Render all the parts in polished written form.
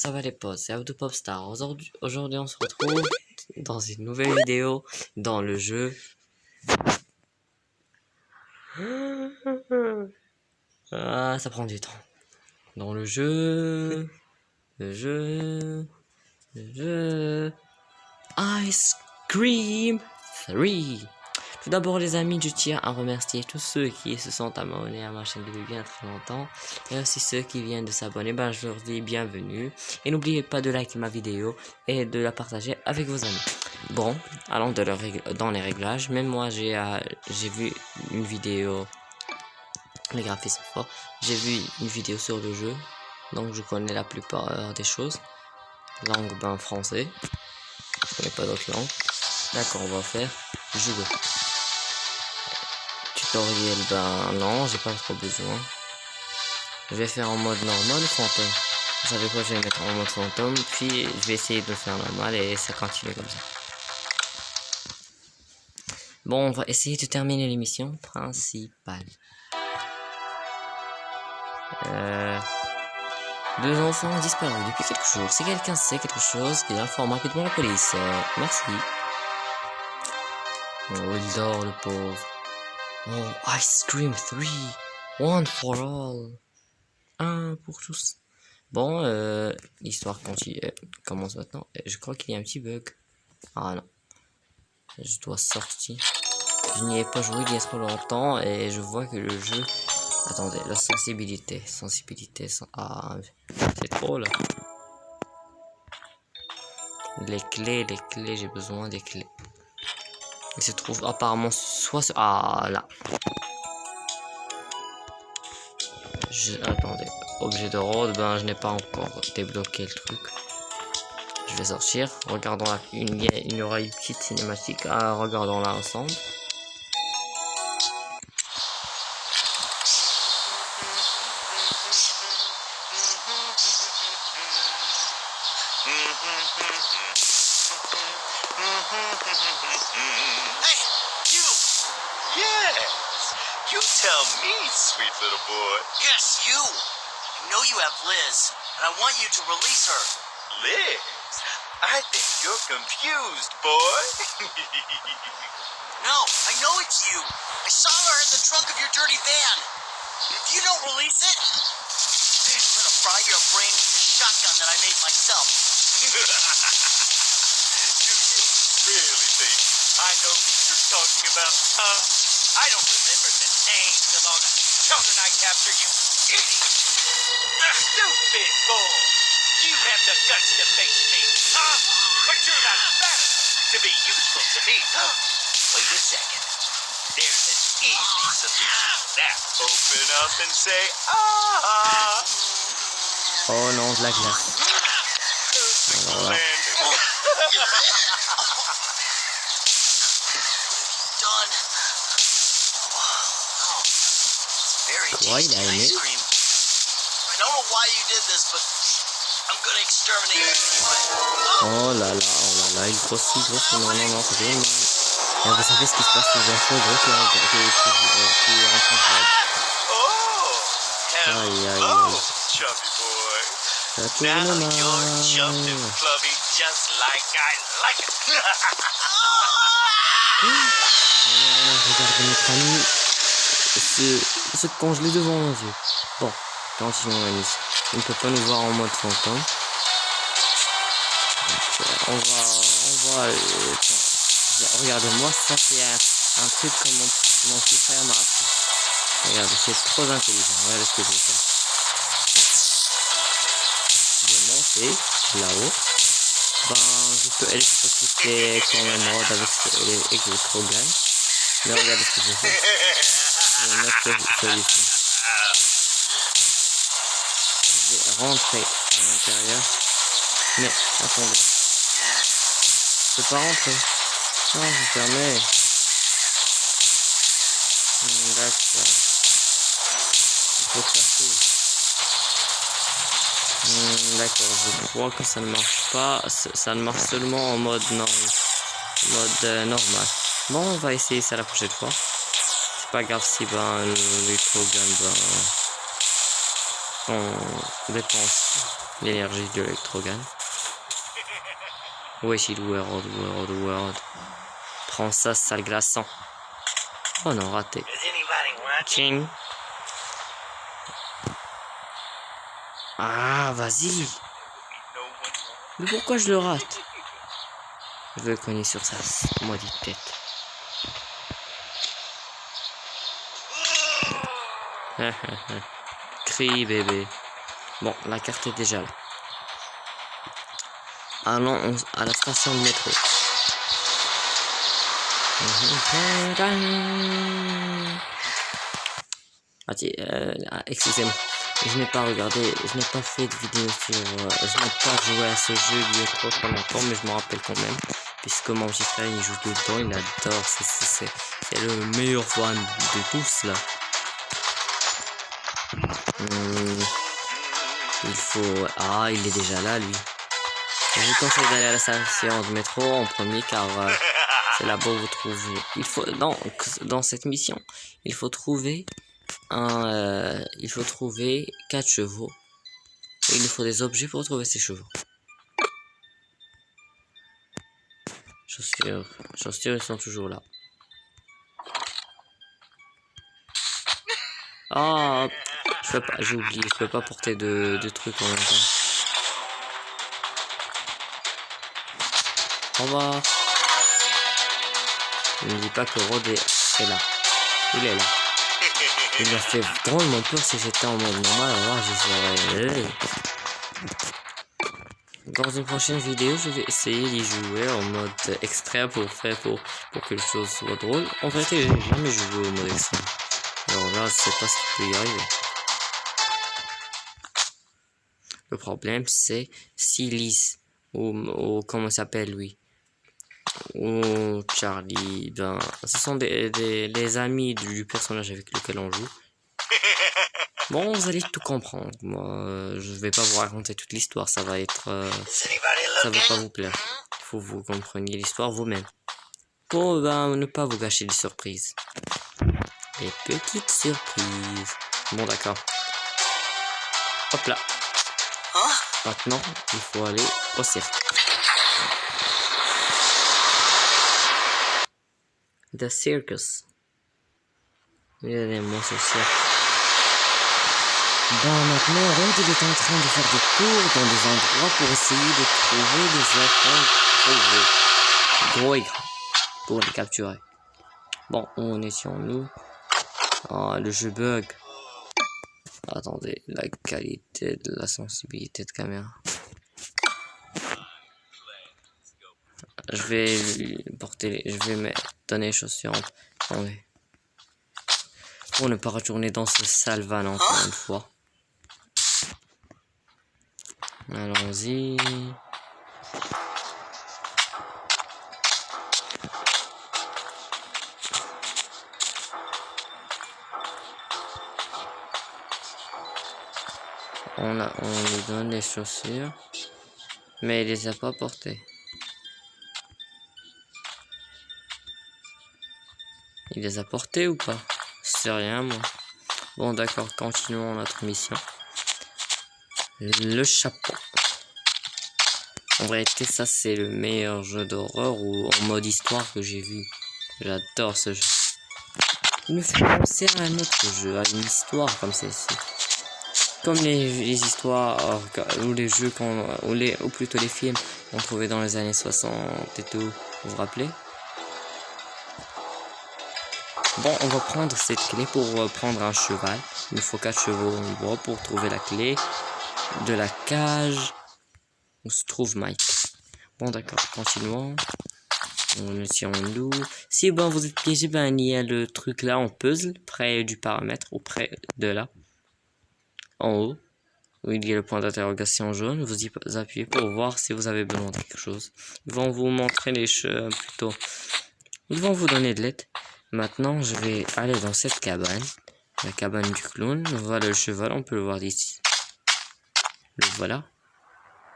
ça va les potes, c'est Abdou Popstar. Aujourd'hui on se retrouve dans une nouvelle vidéo dans le jeu. Ah, ça prend du temps. Dans le jeu... Le jeu... Ice Cream 3. Tout d'abord les amis, je tiens à remercier tous ceux qui se sont abonnés à ma chaîne depuis bien très longtemps. Et aussi ceux qui viennent de s'abonner, je leur dis bienvenue. Et n'oubliez pas de liker ma vidéo et de la partager avec vos amis. Bon, allons dans les réglages. Même moi j'ai vu une vidéo, les graphismes forts. J'ai vu une vidéo sur le jeu. Donc je connais la plupart des choses. Langue français. Je connais pas d'autres langues. D'accord, on va faire jouer. Tutoriel, non, j'ai pas trop besoin. Je vais faire en mode normal, fantôme. Vous savez quoi, je vais mettre en mode fantôme, puis je vais essayer de le faire normal et ça continue comme ça. Bon, on va essayer de terminer l'émission principale. Deux enfants disparus depuis quelques jours. Si quelqu'un sait quelque chose, qu'il informe rapidement la police. Merci. Oh, il dort le pauvre. Oh, Ice Cream 3. One for all. Un pour tous. Bon, l'histoire commence maintenant. Je crois qu'il y a un petit bug. Ah non. Je dois sortir. Je n'y ai pas joué il y a trop longtemps et je vois que le jeu... Attendez, la sensibilité. Ah, c'est trop là. Les clés, j'ai besoin des clés. Il se trouve apparemment soit... Ah là. Attendez. Objet de rôle, je n'ai pas encore débloqué le truc. Je vais sortir. Regardons là. Il y aura une petite cinématique. Regardons-la ensemble. Hey, you! Yes! You tell me, sweet little boy. Yes, you! I know you have Liz, and I want you to release her. Liz? I think you're confused, boy. No, I know it's you. I saw her in the trunk of your dirty van. If you don't release it, I'm gonna fry your brain with this shotgun that I made myself. Do you really think I know who you're talking about, huh? I don't remember the names of all the children I captured, you idiot! Stupid boy! You have the guts to face me, huh? But you're not fat enough to be useful to me. Wait a second. There's an easy solution to that. Open up and say, ah! Oh non, de la glace. Alors là. Done. Quoi, il a aimé? I don't know why you did this, but I'm gonna exterminate you. Oh là là, il grossit, non, ça fait mal. Et vous savez ce qui se passe aux enfants gros qui rentrent en drogue. Aïe, aïe, aïe. Chubby boy. Ça tourne mal. Clubby just like I like it. Regardez notre ami se congeler devant nos yeux. Bon, continuons ici. Il ne peut pas nous voir en mode fantôme. On va regardez-moi, ça c'est un truc comme mon petit frère m'a appris. Regardez, c'est trop intelligent. Regardez ce que je vais faire. Je vais monter là-haut. Je peux électrocuter son émeraude avec l'électrogun. Mais regardez ce que je vais faire. Je vais mettre celui-ci. Je vais rentrer à l'intérieur. Mais attendez. Je peux pas rentrer. Non, c'est fermé. D'accord. Il faut chercher. D'accord, je crois que ça ne marche pas. Ça ne marche seulement en mode normal. Bon, on va essayer ça la prochaine fois. C'est pas grave si l'électrogun on dépense l'énergie de l'électrogun. Wesh, world. Prends ça, sale glaçant. Oh non, raté. Does anybody want Ching. Ah, vas-y. no one? Mais pourquoi je le rate? Je veux cogner sur sa maudite tête. Crie bébé. Bon, la carte est déjà là. Allons à la station de métro. Ah, excusez-moi, je n'ai pas regardé, je n'ai pas fait de vidéo sur, je n'ai pas joué à ce jeu il y a trop longtemps, mais je me rappelle quand même, puisque mon petit frère il joue tout le temps, il adore, c'est le meilleur fan de tous là. Il faut, il est déjà là lui. Je vous conseille d'aller à la station de métro en premier car c'est là-bas où vous trouvez. Il faut dans cette mission, il faut trouver 4 chevaux. Et il nous faut des objets pour trouver ces chevaux. Chaussures, ils sont toujours là. Ah, je peux pas, j'ai oublié, je peux pas porter de trucs en même temps. Au revoir. Ne me dis pas que Rod est là. Il est là. Il m'a fait drôlement peur si j'étais en mode normal. Alors je serais... Dans une prochaine vidéo, je vais essayer d'y jouer en mode extrême pour que les choses soient drôles. En vérité, j'ai jamais joué au mode extrême. Alors là, je sais pas ce qui peut y arriver. Le problème, c'est si Liz ou comment il s'appelle lui, ou Charlie, ben, ce sont les amis du personnage avec lequel on joue. Bon, vous allez tout comprendre. Moi, je vais pas vous raconter toute l'histoire. Ça va être, ça va pas vous plaire. Il faut que vous compreniez l'histoire vous-même. Pour ne pas vous gâcher des surprises. Des petites surprises. Bon, d'accord. Hop là. Maintenant, il faut aller au cirque. The circus. Regardez-moi ce cirque. Ben maintenant, Rod il est en train de faire des tours dans des endroits pour essayer de trouver des enfants gros et grands pour les capturer. Bon, on est sur nous. Ah, le jeu bug. Attendez, la qualité de la sensibilité de caméra. Je vais me donner les chaussures. Attendez. Pour ne pas retourner dans ce sale van encore une fois. Allons-y. On lui donne les chaussures. Mais il les a pas portées. Il les a portées ou pas? C'est rien moi. Bon d'accord, continuons notre mission. Le chapeau. En vérité, ça c'est le meilleur jeu d'horreur ou en mode histoire que j'ai vu. J'adore ce jeu. Il me fait penser à un autre jeu, à une histoire comme celle-ci. Comme les histoires ou les jeux ou plutôt les films qu'on trouvait dans les années 60 et tout. Vous vous rappelez? Bon, on va prendre cette clé pour prendre un cheval. Il nous faut 4 chevaux en bois pour trouver la clé de la cage où se trouve Mike. Bon d'accord, continuons. On est sur nous. Si ben vous êtes piégé, ben il y a le truc là en puzzle, près du paramètre ou près de là. En haut, où il y a le point d'interrogation jaune, vous y appuyez pour voir si vous avez besoin de quelque chose. Ils vont vous montrer les cheveux plutôt. Ils vont vous donner de l'aide. Maintenant, je vais aller dans cette cabane. La cabane du clown. Voilà le cheval, on peut le voir d'ici. Le voilà.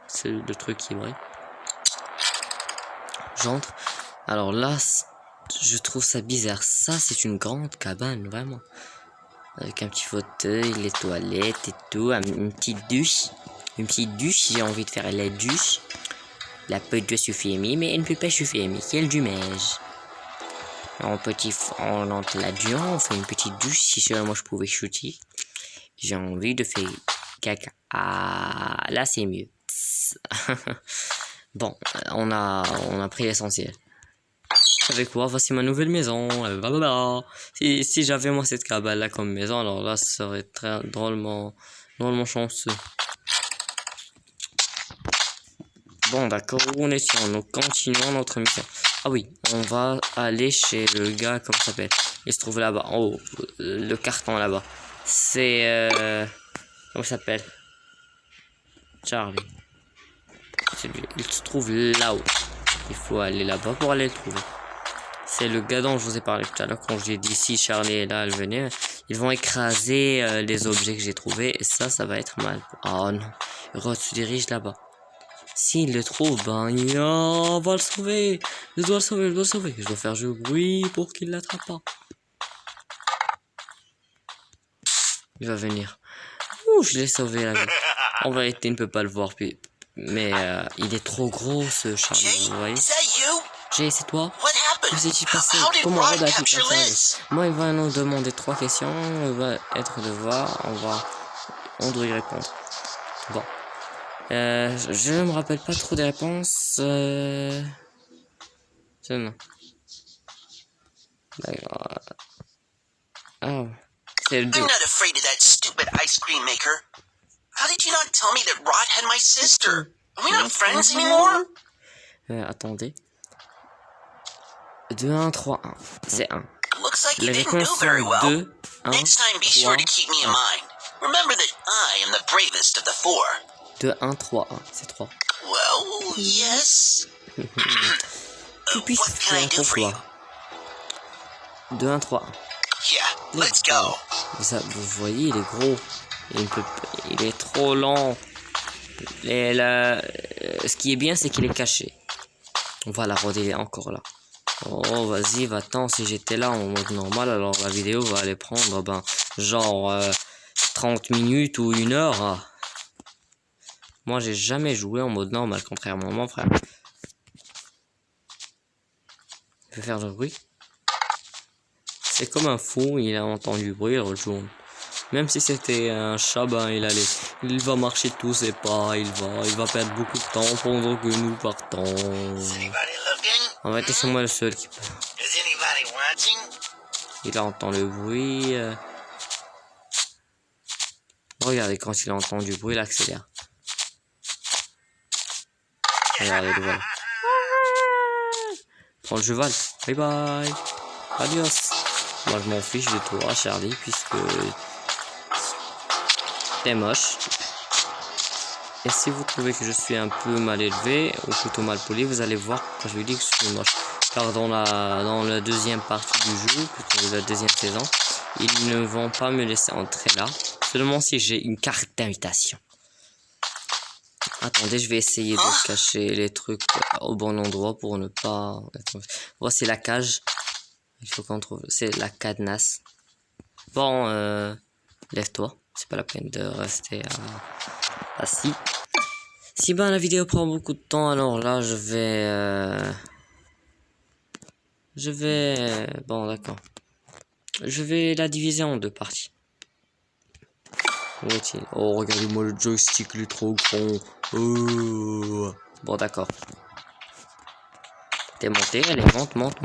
C'est le truc qui brille. J'entre. Alors là, je trouve ça bizarre. Ça, c'est une grande cabane, vraiment. Avec un petit fauteuil, les toilettes et tout, une petite douche. Une petite douche, si j'ai envie de faire la douche. La petite douche suffit, mais elle ne peut pas suffire, quel dommage. On entre là-dedans, on fait une petite douche, si seulement je pouvais shooter. J'ai envie de faire caca. Ah, là c'est mieux. Bon, on a pris l'essentiel. Avec quoi, voici ma nouvelle maison. Blablabla. Si j'avais moi cette cabane là comme maison, alors là ça serait très drôlement chanceux. Bon d'accord, où on est sur, nous continuons notre mission. Ah oui, on va aller chez le gars, comment ça s'appelle? Il se trouve là-bas, en haut, le carton là-bas. C'est comment ça s'appelle? Charlie. Il se trouve là-haut. Il faut aller là-bas pour aller le trouver. C'est le gars dont je vous ai parlé tout à l'heure quand j'ai dit si Charlie est là, elle venait. Ils vont écraser les objets que j'ai trouvés et ça va être mal. Oh non, Rod se dirige là-bas. S'il le trouve, ben on va le sauver. Je dois le sauver. Je dois faire du bruit pour qu'il l'attrape pas. Il va venir. Ouh, je l'ai sauvé la vie. En vérité, il ne peut pas le voir, mais il est trop gros ce Charlie, vous voyez. Jay, c'est toi? Que s'est-il passé? Comment Rod a pu passer? Moi, il va nous demander 3 questions. Il va être de voir. On doit y répondre. Bon. Je ne me rappelle pas trop des réponses. Non. D'accord. Oh. C'est le 2. I'm not afraid of that stupid ice cream maker. How did you not tell me that Rod had my sister? Are we not friends anymore? Attendez. 2, 1, 3, 1. C'est 1. Looks like you Les didn't do réponses very sont well. 2, 1, Next time, be 3, sure to keep me in mind. Remember that I am the bravest of the 4. 2, 1, 3, 1. C'est 3. Well, yes. Tout puisse What can I faire do pour for you? toi. 2, 1, 3, 1. Yeah, let's go. Vous voyez, il est gros. Il est trop lent. Et là, ce qui est bien, c'est qu'il est caché. Voilà, Rod est encore là. Oh, vas-y, va-t'en. Si j'étais là en mode normal, alors la vidéo va aller prendre, genre 30 minutes ou 1 heure. Ah. Moi, j'ai jamais joué en mode normal, contrairement à mon frère. Il peut faire du bruit. C'est comme un fou, il a entendu du bruit, il retourne. Même si c'était un chat, il va marcher tous ses pas, il va perdre beaucoup de temps pendant que nous partons. En fait, c'est moi le seul qui peut. Il entend le bruit. Regardez, quand il entend du bruit, il accélère. Regardez, le voilà. Prends le cheval. Bye bye. Adios. Moi, je m'en fiche de toi, Charlie, puisque t'es moche. Et si vous trouvez que je suis un peu mal élevé ou plutôt mal poli, vous allez voir quand je lui dis que je suis moche. Car dans la deuxième partie du jeu, plutôt la deuxième saison, ils ne vont pas me laisser entrer là. Seulement si j'ai une carte d'invitation. Attendez, je vais essayer de cacher les trucs au bon endroit pour ne pas... Voici la cage. Il faut qu'on trouve... C'est la cadenasse. Bon, lève-toi. C'est pas la peine de rester assis. Si la vidéo prend beaucoup de temps, alors là, je vais... Bon, d'accord. Je vais la diviser en 2 parties. Où est-il? Oh, regardez-moi le joystick, il est trop grand. Oh. Bon, d'accord. T'es monté, allez, monte.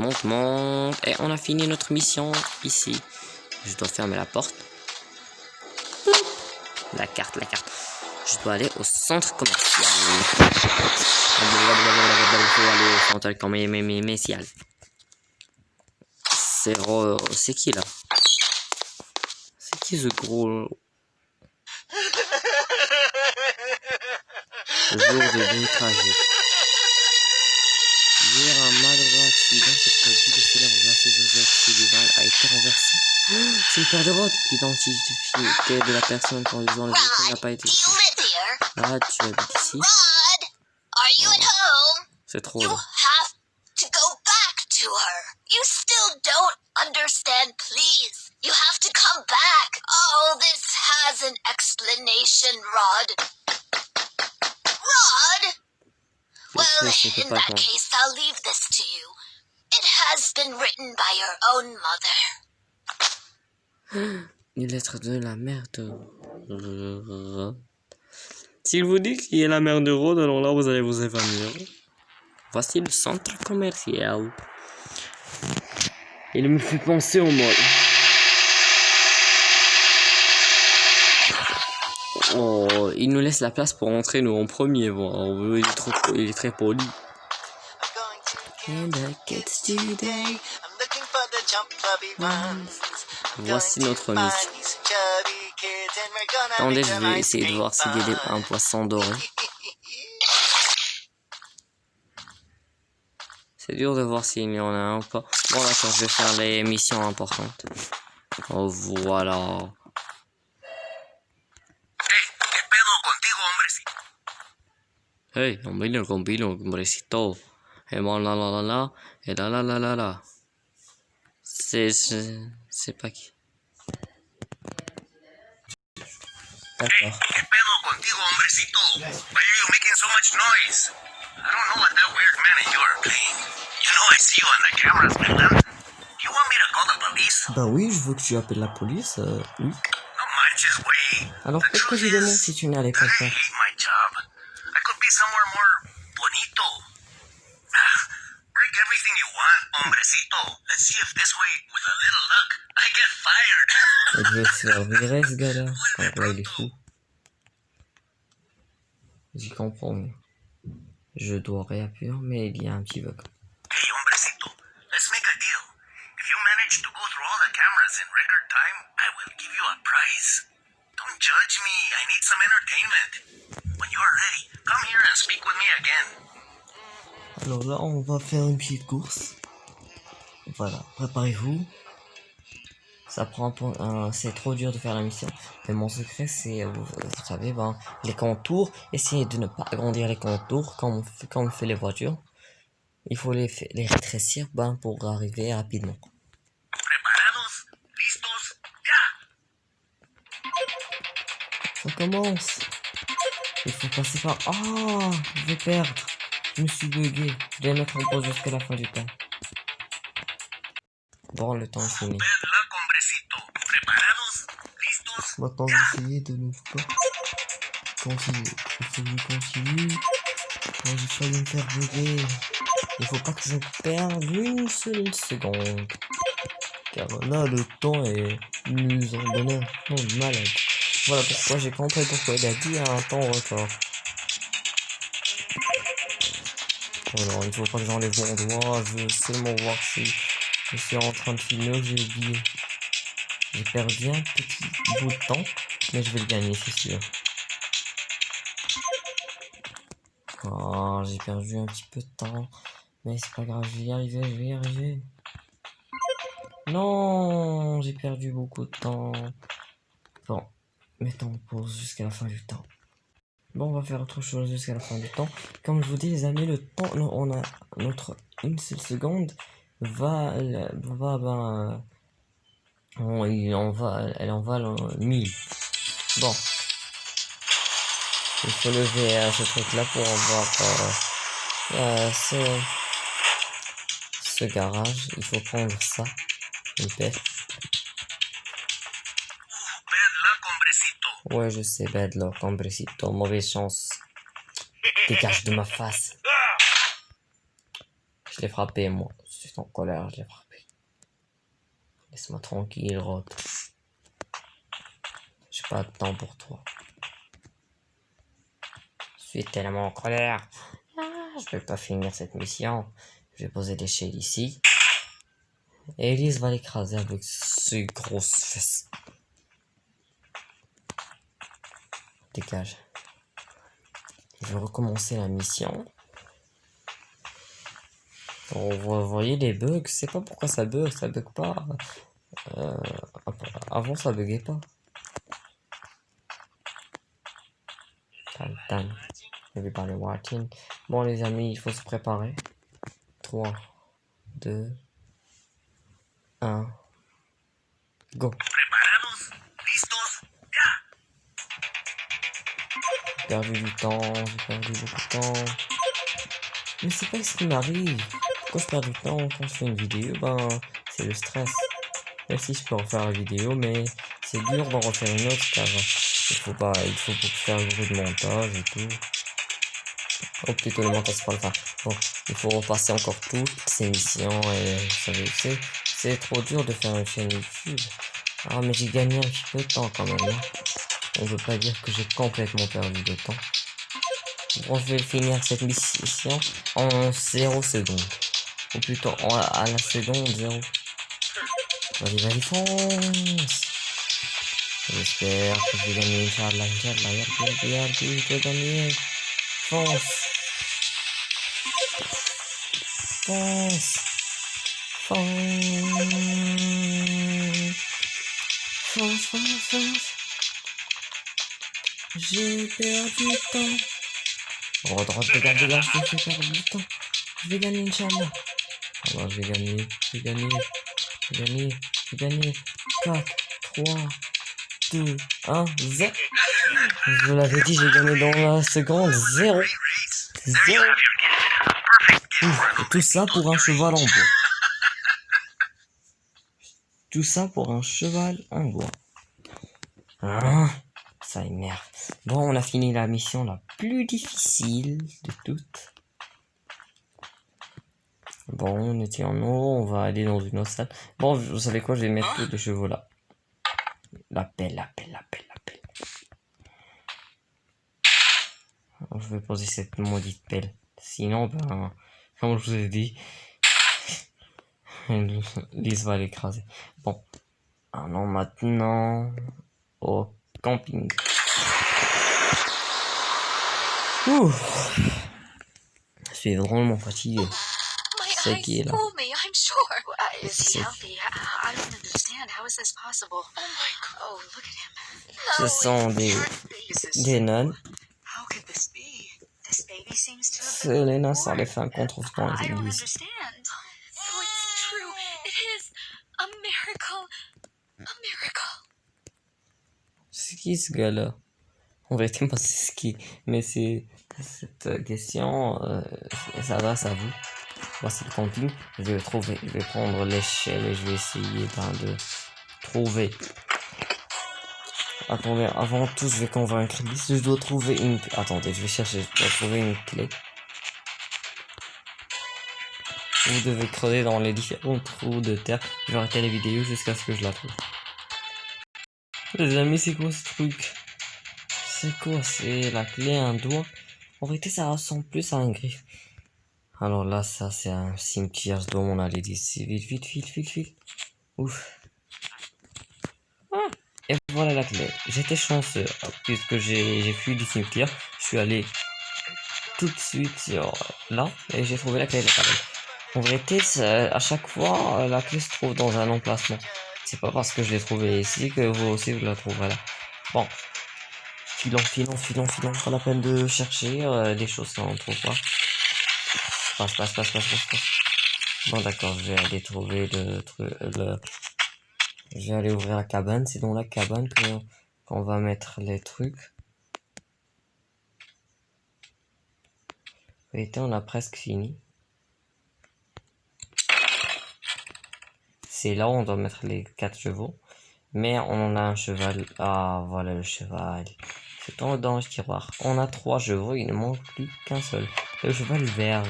Et on a fini notre mission ici. Je dois fermer la porte. La carte. Je dois aller au centre commercial. C'est qui là? C'est qui ce gros... Jour de nuit tragique. Hier, un malheureux accident s'est produit. Le célèbre glacier Joseph Sullivan a été renversé. C'est une paire de Rod. L'identité de la personne conduisant le véhicule n'a pas été... Rod, tu habites ici? Rod, are you at home? C'est trop You long. have to go back to her. You still don't understand, please. You have to come back. Oh, this has an explanation, Rod. Well, triste, il peut in pas that attendre. case, I'll leave this to you. It has been written by your own mother. Une lettre de la mère de Rod. S'il vous dit qui est la mère de Rod, alors là vous allez vous évanouir. Voici le centre commercial. Il me fait penser au mall. Oh, il nous laisse la place pour entrer nous en premier. Bon, il est très poli. And the kids today. Voici notre mission. Attendez, je vais essayer de voir s'il y a un poisson doré. C'est dur de voir s'il y en a un ou pas. Bon, d'accord, je vais faire les missions importantes. Oh, voilà. Hey, non vino compilo, hombrecito. Et bon, la la la la. Et la la la la la. C'est pas qui. D'accord. ¿Qué pedo contigo, hombrecito? Why are you making so much noise? I don't know what that weird man and you are playing. You know I see you on the cameras, man. You want me to call the police? Bah oui, je veux que tu appelles la police, oui. No manches, güey. Alors pourquoi je demande si tu n'allais pas le I faire? hate my job. I could be somewhere more bonito. Break everything you want, hombrecito. Let's see if this way, with a little luck, I get fired. Il devait se faire virer ce gars-là. Oh, là, il est fou. J'y comprends mieux. Je dois réappuyer, mais il y a un petit bug. Hey, hombrecito, let's make a deal. If you manage to go through all the cameras in record time, I will give you a prize. Don't judge me, I need some entertainment. When you are ready, come here and speak with me again. Alors là, on va faire une petite course. Voilà, préparez-vous. Ça prend un peu, c'est trop dur de faire la mission. Mais mon secret, c'est, vous savez, ben, les contours. Essayez de ne pas agrandir les contours comme on fait les voitures. Il faut les rétrécir, ben, pour arriver rapidement. Preparados, listos, ya. Ça commence. Il faut passer par... Ah, je vais perdre. Je me suis bugué. Je vais mettre en pause jusqu'à la fin du temps. Bon, le temps est fini. Bad luck, hombrecito. Preparados, listos. Maintenant, j'essayer de ne pas continuer. Il faut que je continue. Moi, j'ai failli me faire bugger. Il faut pas que je perde une seule seconde. Car là, le temps est nous en bonheur. Non, malade. Voilà pourquoi j'ai compris pourquoi il a dit un temps record. Alors, il faut pas que j'enlève mon doigt. Je veux seulement voir si je suis en train de filmer. J'ai oublié. J'ai perdu un petit bout de temps, mais je vais le gagner, c'est sûr. Oh, j'ai perdu un petit peu de temps, mais c'est pas grave, je vais y arriver, je vais y arriver. Non, j'ai perdu beaucoup de temps. Bon, mettons en pause jusqu'à la fin du temps. Bon, on va faire autre chose jusqu'à la fin du temps. Comme je vous dis, les amis, le temps, on a notre une seule seconde ben, elle en va 1000. Bon. Il faut lever ce truc là pour avoir ce garage. Il faut prendre ça. Hyper. Bad luck, hombrecito. Ouais, je sais, bad luck, hombrecito, mauvaise chance. Dégage de ma face. Je l'ai frappé, moi. Je suis en colère, je l'ai frappé. Laisse-moi tranquille, Rod. J'ai pas de temps pour toi. Je suis tellement en colère. Je vais pas finir cette mission. Je vais poser l'échelle ici. Et Elise va l'écraser avec ses grosses fesses. Dégage. Je vais recommencer la mission. Vous voyez les bugs, c'est pas pourquoi ça bug pas. Avant ça buguait pas. Tan. Everybody watching. Bon les amis, il faut se préparer. 3, 2, 1. Go. Preparados, listos, ya. J'ai perdu du temps, j'ai perdu beaucoup de temps. Mais c'est pas ce qui m'arrive. Quand je perds du temps, quand je fais une vidéo, ben, c'est le stress. Même si je peux refaire la vidéo, mais c'est dur d'en refaire une autre car il faut faire beaucoup de montage et tout. Oh, plutôt le montage, c'est pas le cas. Bon, il faut repasser encore toutes ces missions et vous savez, c'est trop dur de faire une chaîne YouTube. Ah, mais j'ai gagné un petit peu de temps quand même, hein. On veut pas dire que j'ai complètement perdu de temps. Bon, je vais finir cette mission en 0 secondes. Ou plutôt à la seconde 0. Vas-y, vas-y, fonce. J'espère que je vais gagner, Inch'Allah, je vais gagner. Fonce. Fonce. Fonce. Fonce, fonce, fonce. J'ai perdu du temps. Droite, dégage, je vais faire perdre du temps. Je vais gagner, Inch'Allah. Alors, je vais gagner. 4, 3, 2, 1, 0. Je vous l'avais dit, j'ai gagné dans la seconde. 0. 0. Et tout ça pour un cheval en bois. Tout ça pour un cheval en bois. Ah, ça énerve. Bon, on a fini la mission la plus difficile de toutes. Bon, on était en haut, on va aller dans une autre salle. Bon, vous savez quoi, je vais mettre tous les chevaux là. La pelle. Je vais poser cette maudite pelle. Sinon, ben, comme je vous ai dit, Lise va l'écraser. Bon, allons maintenant au camping. Ouh. Je suis drôlement fatigué. My C'est eyes qui est là? fool me, I'm sure. Is he C'est- healthy? I don't understand. How is this possible? Oh my god. Oh, look at him. Ce No, sont it can't be. des nonnes. How could this be? This baby seems to have C'est les nains sont les femmes qu'on trouve dans les I don't églises. understand. So it's true. It is a miracle. A miracle. C'est qui ce gars-là? En vérité, moi, c'est ce qui. Mais c'est. Cette question, ça va, ça vous. Voici le camping. Je vais trouver. Je vais prendre l'échelle et je vais essayer de trouver. Attendez, avant tout, je vais convaincre Lise. Je dois trouver une. Attendez, je vais chercher. Je dois trouver une clé. Vous devez creuser dans les différents trous de terre. Je vais arrêter la vidéo jusqu'à ce que je la trouve. Les amis, c'est quoi ce truc? C'est quoi? C'est la clé, un doigt? En vérité, ça ressemble plus à un griffe. Alors là, ça, c'est un cimetière. Je dois m'en aller d'ici. Vite. Ouf. Ah, et voilà la clé. J'étais chanceux, puisque j'ai fui du cimetière. Je suis allé tout de suite sur là, et j'ai trouvé la clé de la cabane. En vérité, à chaque fois, la clé se trouve dans un emplacement. C'est pas parce que je l'ai trouvée ici que vous aussi vous la trouverez là. Bon. Filons. Pas la peine de chercher des choses qu'on ne trouve pas. Passe. Bon, d'accord, je vais aller trouver je vais aller ouvrir la cabane. C'est dans la cabane qu'on va mettre les trucs. En vérité, on a presque fini. C'est là où on doit mettre les 4 chevaux. Mais on en a un cheval. Ah, voilà le cheval. C'est dans le tiroir. On a 3 chevaux, il ne manque plus qu'un seul. Le cheval vert.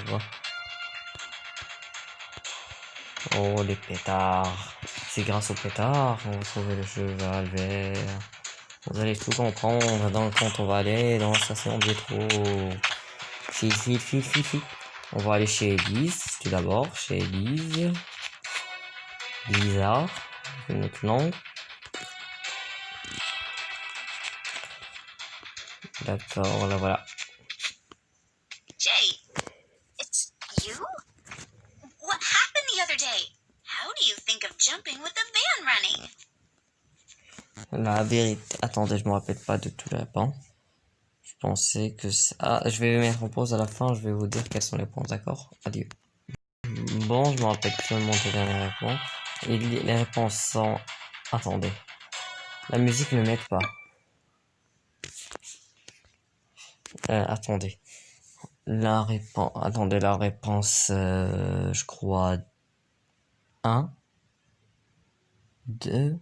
Oh, les pétards. C'est grâce aux pétards qu'on va trouver le cheval vert. Vous allez tout comprendre quand on va aller dans la station de métro. File. On va aller chez Elise, tout d'abord. Chez Elise. Lisa. Une autre langue. D'accord, là voilà. Jay, it's you? What happened the other day? How do you think of jumping with the van running? La vérité. Attendez, je me rappelle pas de tout le pan. Je pensais que ça. Ah, je vais mettre en pause à la fin, je vais vous dire quelles sont les réponses, d'accord? Adieu. Bon, je me rappelle seulement des dernières réponses. Et les réponses sont. Attendez. La musique ne m'aide pas. Attendez. La réponse... Attendez, la réponse, je crois... 1, 2,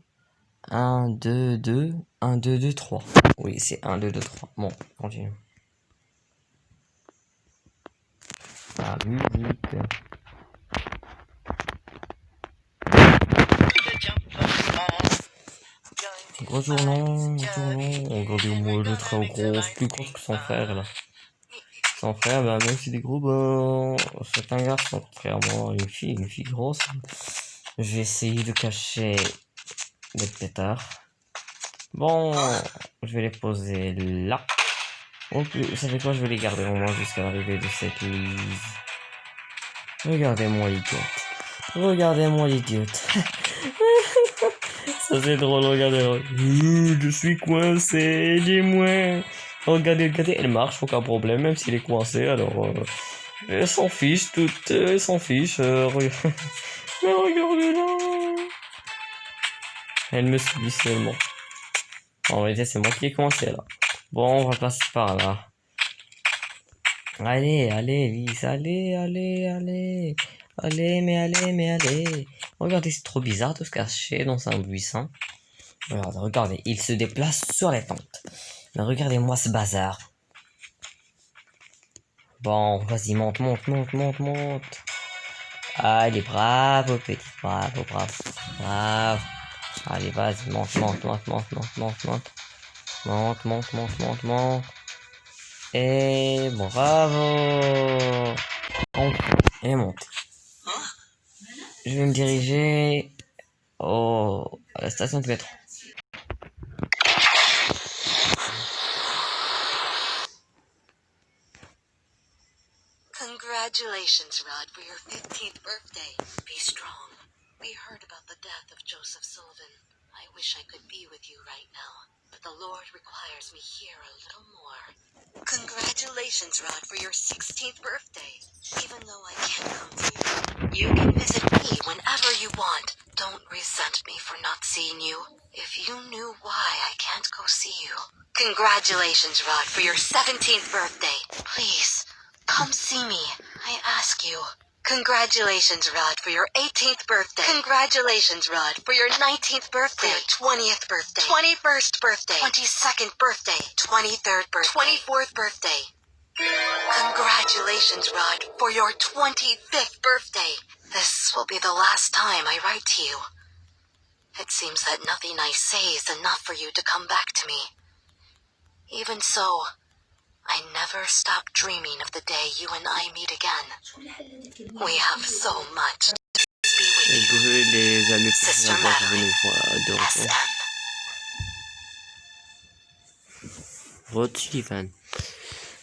1, 2, 2, 1, 2, 2, 3. Oui, c'est 1, 2, 2, 3. Bon, continue. La musique. Retournons. Regardez-moi le très gros, plus gros que son frère, là. Son frère, bah, même si des gros, bah, c'est un garçon, contrairement à une fille grosse. Je vais essayer de cacher les pétards. Bon, je vais les poser là. Oh, vous savez quoi, je vais les garder au moins jusqu'à l'arrivée de cette Louise. Regardez-moi l'idiote. Ça c'est drôle, regardez. Je suis coincé, dis-moi. Regardez, elle marche, aucun problème, même s'il est coincé, alors... elle s'en fiche, elle s'en fiche. Mais regardez-la. Elle me subit seulement. En réalité, c'est moi qui est coincé, là. Bon, on va passer par là. Allez, Lise, allez. Allez. Regardez, c'est trop bizarre de se cacher dans un buisson. Regardez, il se déplace sur les pentes. Mais regardez-moi ce bazar. Bon, vas-y, monte. Allez, bravo, petit, bravo. Allez, vas-y, monte. Monte. Et bravo. Et monte. Je vais me diriger à la station de métro. Congratulations, Rod, for your 15th birthday. Be strong. We heard about the death of Joseph Sullivan. I wish I could be with you right now, but the Lord requires me here a little more. Congratulations, Rod, for your 16th birthday. Even though I can't come to you, you can visit me whenever you want. Don't resent me for not seeing you. If you knew why I can't go see you. Congratulations, Rod, for your 17th birthday. Please, come see me. I ask you. Congratulations, Rod, for your 18th birthday. Congratulations, Rod, for your 19th birthday. For your 20th birthday. 21st birthday. 22nd birthday. 23rd birthday. 24th birthday. Congratulations, Rod, for your 25th birthday. This will be the last time I write to you. It seems that nothing I say is enough for you to come back to me. Even so, I never stop dreaming of the day you and I meet again. We have so much to be with you. Désolé les amis pour Sister vous avoir venus de retour. SM. Sullivan.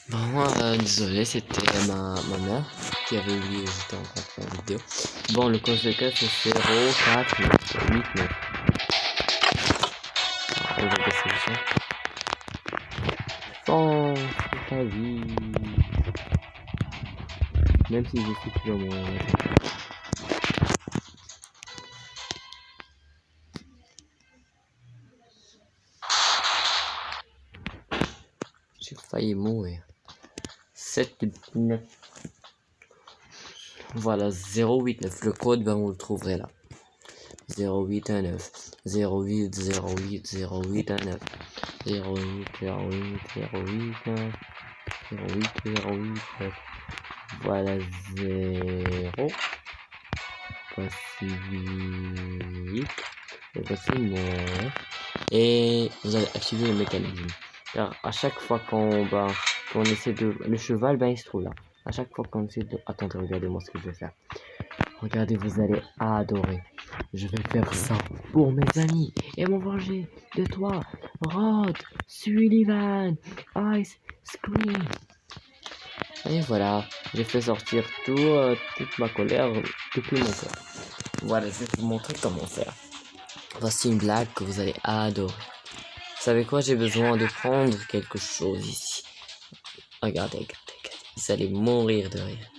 Bon, désolé, c'était ma mère qui avait oublié que j'étais en train de faire la vidéo. Bon, le code de cas c'est 0, 4, 9, 8, 9. On va passer le son. Bon, c'est ta vie. Même si je suis plus au moins. J'ai failli mourir. 7, 9. Voilà, 089. Le code, ben, vous le trouverez là. 089. 08, 08, 089. 08, 9. Voilà, 0. Voici 8. Et voici 9. Et vous allez activer le mécanisme. Car à chaque fois qu'on essaie de... Le cheval, ben, il se trouve là. À chaque fois qu'on essaie de... Attendez, regardez-moi ce que je vais faire. Regardez, vous allez adorer. Je vais faire ça pour mes amis. Et m'en venger de toi, Rod, Sullivan, Ice Scream. Et voilà, j'ai fait sortir toute ma colère depuis mon cœur. Voilà, je vais vous montrer comment faire. Voici une blague que vous allez adorer. Vous savez quoi, j'ai besoin de prendre quelque chose ici. Regardez. Vous allez mourir de rire.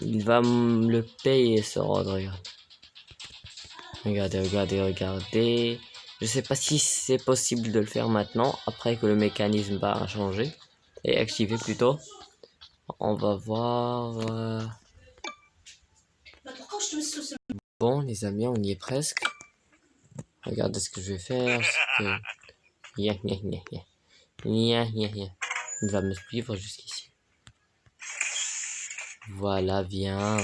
Il va me le payer ce Rod, regardez. Je sais pas si c'est possible de le faire maintenant, après que le mécanisme va changer. Et activer plutôt. On va voir. Bon, les amis, on y est presque. Regardez ce que je vais faire. c'est que- Nya, nya, nya, nya. Nya, nya, nya. Il va me suivre jusqu'ici. Voilà, viens.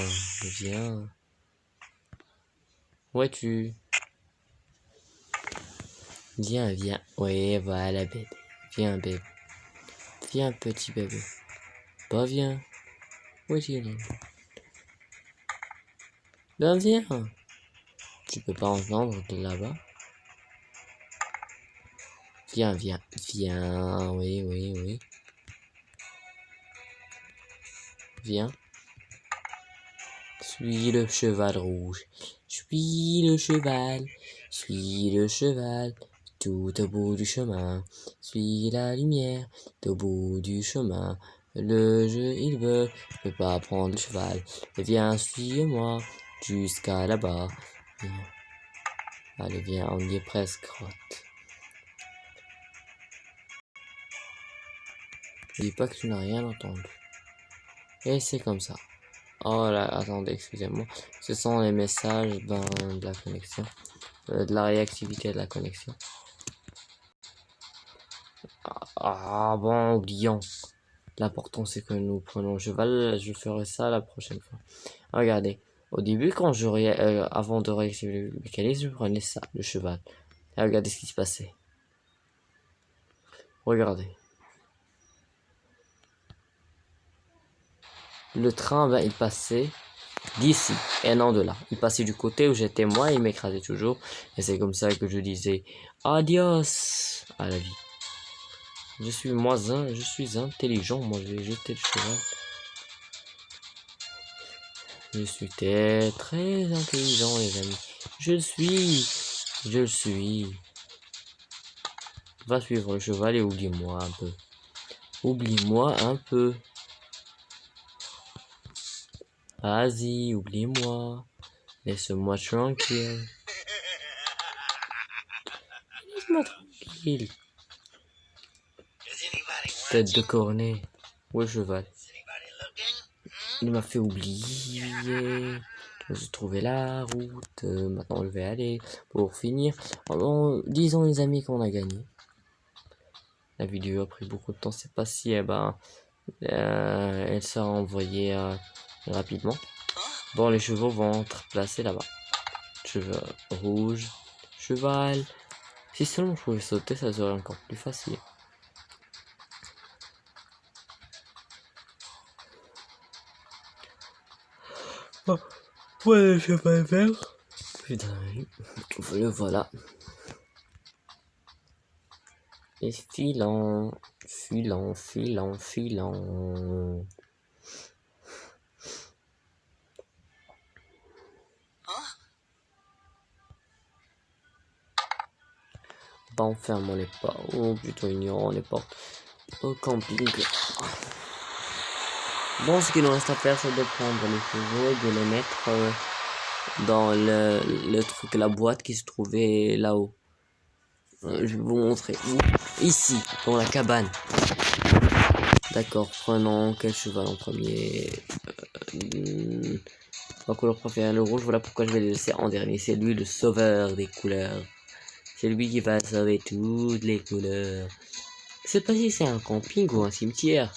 Viens. Où es-tu? Viens, viens. Oui, voilà, bébé. Viens, bébé. Viens, petit bébé. Bah, viens. Où est-il? Ben, viens. Tu peux pas entendre de là-bas. Viens, viens. Viens. Oui, oui, oui. Viens. Suis le cheval rouge. Suis le cheval. Suis le cheval. Tout au bout du chemin. Suis la lumière. Au bout du chemin. Le jeu, il veut. Je peux pas prendre le cheval. Viens, suis-moi. Jusqu'à là-bas. Viens. Allez, viens, on y est presque. Dis pas que tu n'as rien entendu. Et c'est comme ça. Oh là, attendez, excusez-moi. Ce sont les messages de la connexion. De la réactivité de la connexion. Ah bon, oublions. L'important c'est que nous prenons le cheval. Je ferai ça la prochaine fois. Regardez. Au début, quand avant de réactiver le mécanisme, je prenais ça, le cheval. Et regardez ce qui se passait. Regardez. Le train, ben, il passait d'ici et non de là. Il passait du côté où j'étais moi, il m'écrasait toujours. Et c'est comme ça que je disais adios à la vie. Je suis intelligent, moi j'ai jeté le cheval. Je suis très intelligent, les amis. Je le suis. Va suivre le cheval et oublie-moi un peu. Oublie-moi un peu. Vas-y, oublie-moi. Laisse-moi tranquille. Laisse-moi tranquille. Does anybody want Tête de you? cornet. Où est le cheval? Is anybody looking? Il m'a fait oublier. J'ai trouvé la route. Maintenant, je vais aller pour finir. Disons, les amis, qu'on a gagné. La vidéo a pris beaucoup de temps. C'est pas si, elle sera envoyée rapidement. Bon, les chevaux vont être placés là-bas. Cheval rouge. Cheval. Si seulement je pouvais sauter, ça serait encore plus facile. Oh, voilà le cheval vert. Putain, le voilà. Et filant. Bon, fermons les portes. Oh, plutôt ignorons les portes. Au camping. Bon, ce qu'il nous reste à faire, c'est de prendre les chevaux et de les mettre dans le truc, la boîte qui se trouvait là-haut. Je vais vous montrer. Ici, dans la cabane. D'accord, prenons quel cheval en premier? Ma couleur préférée, le rouge. Voilà pourquoi je vais le laisser en dernier. C'est lui le sauveur des couleurs. C'est lui qui va sauver toutes les couleurs. C'est pas si c'est un camping ou un cimetière.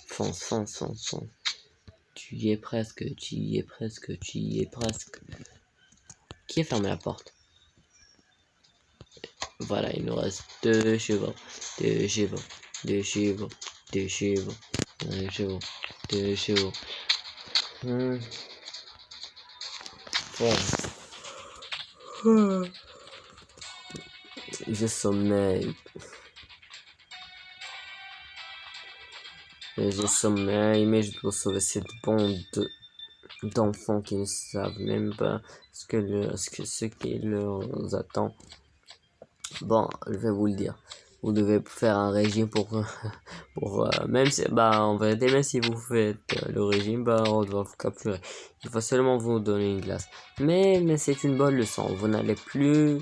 Fonce. Tu y es presque. Qui a fermé la porte? Voilà, il nous reste deux chevaux. Bon. Je sommeille. Mais je dois sauver cette bande d'enfants qui ne savent même pas ce qui leur attend. Bon, je vais vous le dire. Vous devez faire un régime pour même si en vérité, même si vous faites le régime, on doit vous capturer. Il faut seulement vous donner une glace. Mais c'est une bonne leçon. Vous n'allez plus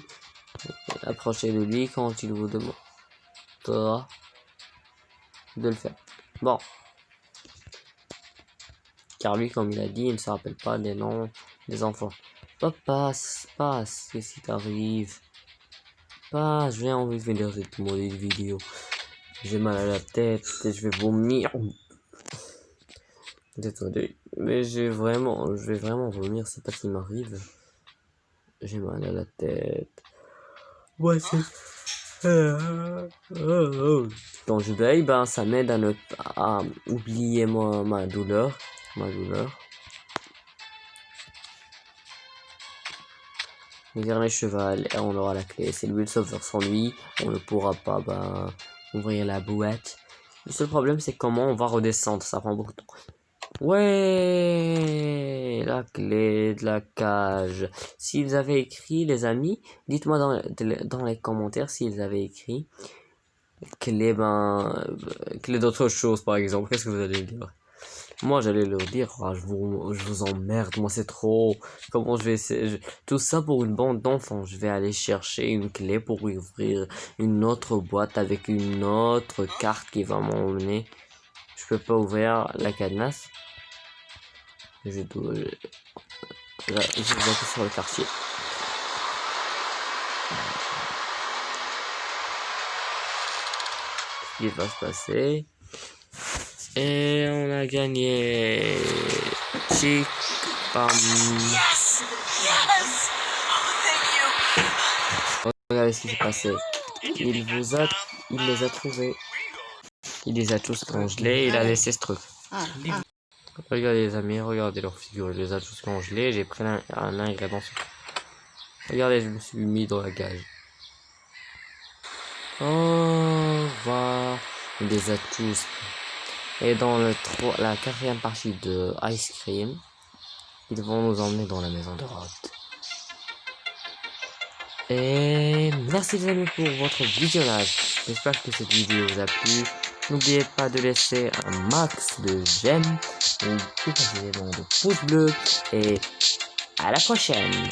approcher de lui quand il vous demande. pas de le faire. Bon. Car lui, comme il a dit, il ne se rappelle pas des noms des enfants. Passe, qu'est-ce qui t'arrive? Passe, j'ai envie de finir cette maudite vidéo. J'ai mal à la tête, peut-être je vais vomir. Désolé, mais je vais vraiment vomir, c'est pas ce qui m'arrive. J'ai mal à la tête. Ouais, c'est... Quand je veille, ben ça m'aide à ne pas oublier ma douleur. Le dernier cheval, et on aura la clé. C'est lui le sauveur. Sans lui, on ne pourra pas ouvrir la boîte. Le seul problème, c'est comment on va redescendre. Ça prend beaucoup de temps. Ouais, la clé de la cage. S'ils avaient écrit, les amis, dites-moi dans les commentaires s'ils avaient écrit clé, clé d'autre chose, par exemple. Qu'est-ce que vous allez dire? Moi, j'allais leur dire, je vous emmerde, moi c'est trop. Comment je vais essayer tout ça pour une bande d'enfants. Je vais aller chercher une clé pour ouvrir une autre boîte avec une autre carte qui va m'emmener. Je peux pas ouvrir la cadenas. Je dois appuyer sur le quartier. Ce qui va se passer. Et on a gagné. Chic. Bam. Yes! Yes! Oh, thank you! Regardez ce qui s'est passé. Il les a trouvés. Il les a tous congelés. Il a laissé ce truc. Regardez les amis, regardez leur figure. Il les a tous congelés. J'ai pris un ingrédient. Regardez, je me suis mis dans la cage. Au revoir. Il les a tous. Et dans la quatrième partie de Ice Cream, ils vont nous emmener dans la maison de Rod. Et merci les amis pour votre visionnage. J'espère que cette vidéo vous a plu. N'oubliez pas de laisser un max de j'aime ou plus précisément de pouces bleus. Et à la prochaine.